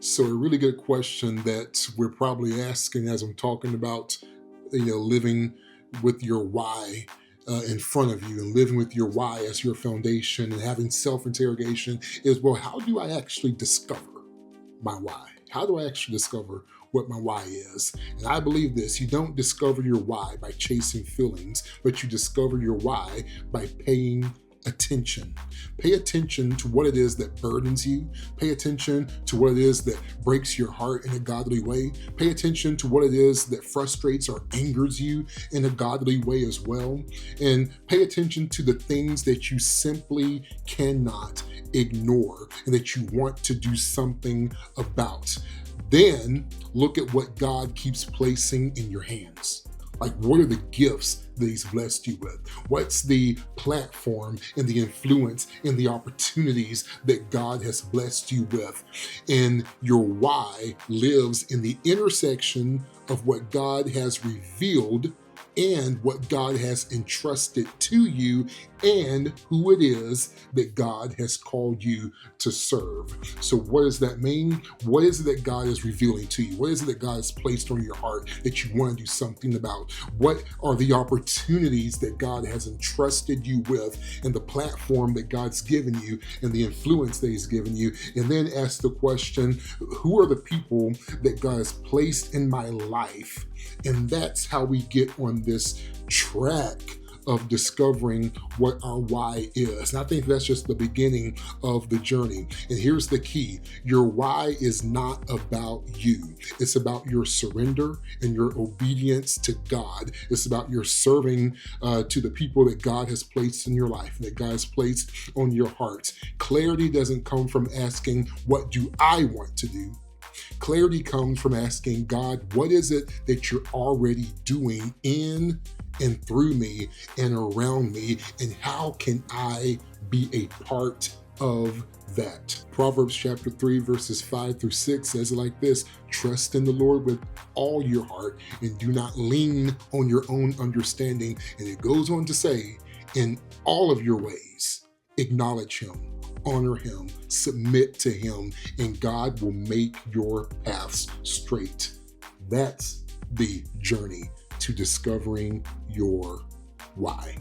So a really good question that we're probably asking as I'm talking about, living with your why in front of you and living with your why as your foundation and having self-interrogation is, well, how do I actually discover my why? How do I actually discover what my why is? And I believe this: you don't discover your why by chasing feelings, but you discover your why by paying attention. Pay attention to what it is that burdens you. Pay attention to what it is that breaks your heart in a godly way. Pay attention to what it is that frustrates or angers you in a godly way as well. And pay attention to the things that you simply cannot ignore and that you want to do something about. Then look at what God keeps placing in your hands. Like, what are the gifts that He's blessed you with? What's the platform and the influence and the opportunities that God has blessed you with? And your why lives in the intersection of what God has revealed and what God has entrusted to you and who it is that God has called you to serve. So what does that mean? What is it that God is revealing to you? What is it that God has placed on your heart that you want to do something about? What are the opportunities that God has entrusted you with and the platform that God's given you and the influence that He's given you? And then ask the question, who are the people that God has placed in my life? And that's how we get on this track of discovering what our why is. And I think that's just the beginning of the journey. And here's the key: your why is not about you. It's about your surrender and your obedience to God. It's about your serving to the people that God has placed in your life, that God has placed on your heart. Clarity doesn't come from asking, what do I want to do? Clarity comes from asking God, what is it that you're already doing in and through me and around me, and how can I be a part of that? Proverbs chapter 3, verses 5 through 6 says it like this: trust in the Lord with all your heart and do not lean on your own understanding. And it goes on to say, in all of your ways, acknowledge Him, honor Him, submit to Him, and God will make your paths straight. That's the journey to discovering your why.